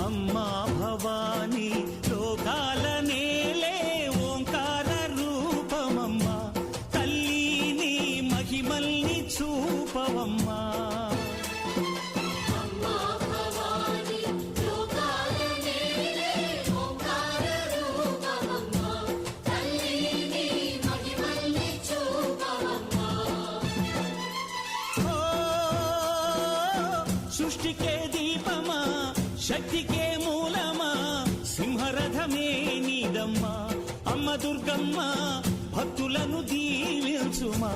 అమ్మా భవానీ లోకాల నేలే ఓంకార రూపమమ్మా తల్లి మహిమల్ని చూపవమ్మా సృష్టికే దీపమా శక్తికే మూలమా సింహరథమే నీదమ్మా అమ్మ దుర్గమ్మ భక్తులను దీవించుమా